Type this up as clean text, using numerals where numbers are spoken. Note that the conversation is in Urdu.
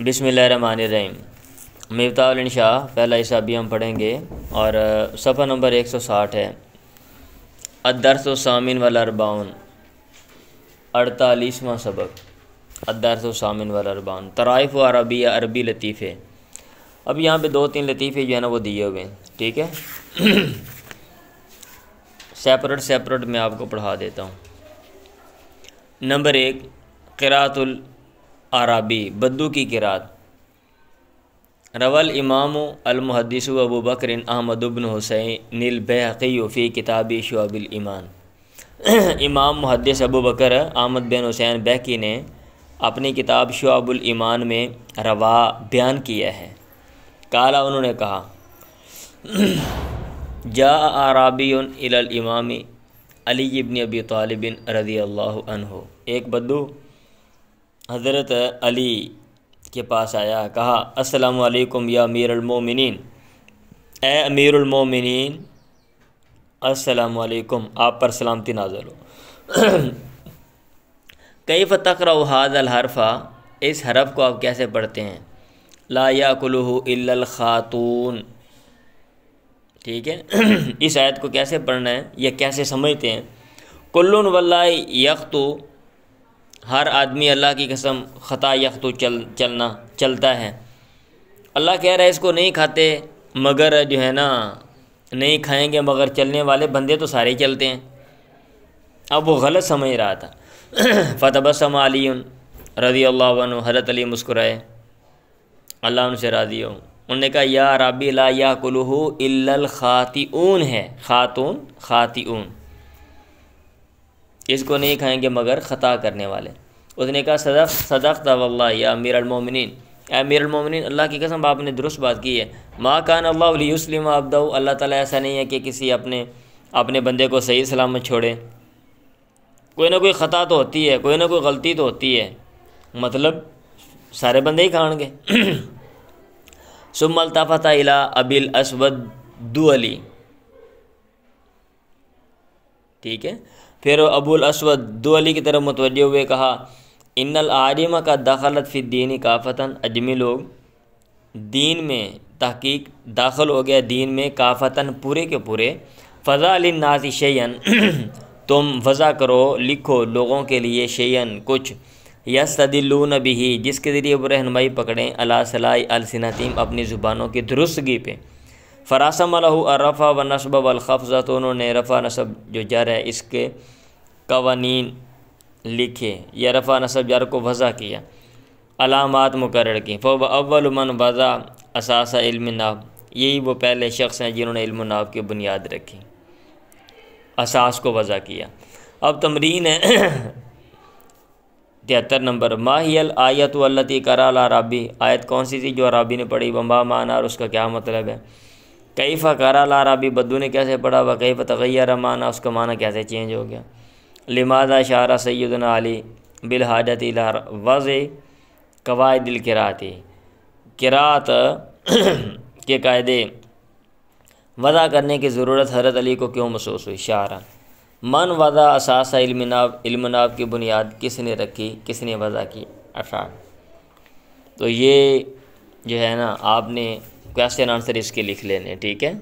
بسم اللہ الرحمن الرحیم۔ مفتاح الانشاء پہلا حصہ بھی ہم پڑھیں گے اور صفحہ نمبر 160 ہے۔ الدرس الثامن والاربعون، 48واں سبق۔ الدرس الثامن والاربعون، طرائف و عربیہ، عربی لطیفے۔ اب یہاں پہ 2-3 لطیفے جو ہے نا وہ دیے ہوئے ہیں، ٹھیک ہے۔ سیپریٹ میں آپ کو پڑھا دیتا ہوں۔ نمبر 1، قراءۃ العربی، بدو کی قراءت۔ روى الامام المحدث ابو بکر احمد بن حسین البیہقی فی کتاب شعب الایمان۔ امام محدث ابو بکر احمد بن حسین بیہقی نے اپنی کتاب شعب الایمان میں روا بیان کیا ہے۔ قال، انہوں نے کہا، جاء اعرابی الی الامام علی بن ابی طالب رضی اللہ عنہ، ایک بدو حضرت علی کے پاس آیا، کہا، السلام علیکم یا امیر المومنین، اے امیر المومنین، السلام علیکم، آپ پر سلامتی نازل ہو۔ کیف تقرأ ھذا الحرف، اس حرف کو آپ کیسے پڑھتے ہیں؟ لا یاکلہ الا الخاتون، ٹھیک ہے۔ اس آیت کو کیسے پڑھنا ہے یا کیسے سمجھتے ہیں؟ کل واللہ یخطو، ہر آدمی اللہ کی قسم، خطا یخطو چلتا ہے۔ اللہ کہہ رہا ہے اس کو نہیں کھاتے مگر جو ہے نا نہیں کھائیں گے مگر چلنے والے بندے تو سارے چلتے ہیں۔ اب وہ غلط سمجھ رہا تھا۔ فتبسم علی رضی اللہ عنہ، حضرت علی مسکرائے، اللہ ان سے راضی ہو۔ انہوں نے کہا، یا ربی لا یاکلہ الا الخاطئون ہے، خاتون خاطئون، اس کو نہیں کھائیں گے مگر خطا کرنے والے۔ اس نے کہا، صدقت واللہ یا امیر المومنین، اے امیر المومنین، اللہ کی قسم آپ نے درست بات کی ہے۔ ما کان اللہ لیسلم عبدہ، اللہ تعالیٰ ایسا نہیں ہے کہ کسی اپنے بندے کو صحیح سلامت چھوڑے۔ کوئی نہ کوئی خطا تو ہوتی ہے، کوئی نہ کوئی غلطی تو ہوتی ہے، مطلب سارے بندے ہی کھائیں گے۔ ثم التفت الی ابی الاسود دؤلی، ٹھیک ہے، پھر ابو الاسود دؤلی کی طرف متوجہ ہوئے، کہا، ان الاعاجم کا دخلت فی الدین کافتن، اجمی لوگ دین میں تحقیق داخل ہو گیا دین میں، کافتن پورے کے پورے۔ فضا للناس شیئا، تم وضع کرو، لکھو لوگوں کے لیے، شیئن کچھ، یستدلون بہ، جس کے ذریعے وہ رہنمائی پکڑیں، علی صلاح السنتہم، اپنی زبانوں کی درستگی پہ۔ فراسم لہ الرفع والنصب والخفض، تو انہوں نے رفع نصب جو جر ہے اس کے قوانین لکھے یا رفع نصب جر کو وضع کیا، علامات مقرر کی۔ فهو اول من وضع اساس علم النحو، یہی وہ پہلے شخص ہیں جنہوں نے علم النحو کی بنیاد رکھی، اساس کو وضع کیا۔ اب تمرین ہے 73 نمبر، ما ہی الآیۃ التی قرأ العرابی، آیت کون سی تھی جو عرابی نے پڑھی؟ وما معنی، اور اس کا کیا مطلب ہے؟ کیف قرأ العرابی، بدو نے کیسے پڑھا؟ وکیف تغیر معنی، اس کا معنی کیسے چینج ہو گیا؟ لماذا اشار سیدنا علی بالحاجۃ الی وضع قواعد القراءۃ، قراءت کے قاعدے وضع کرنے کی ضرورت حضرت علی کو کیوں محسوس ہوئی؟ شعرا، من وضع اساس علم نحو کی بنیاد کس نے رکھی، کس نے وضع کی؟ اشعار۔ تو یہ جو ہے نا آپ نے کویسچن آنسر اس کے لکھ لینے، ٹھیک ہے۔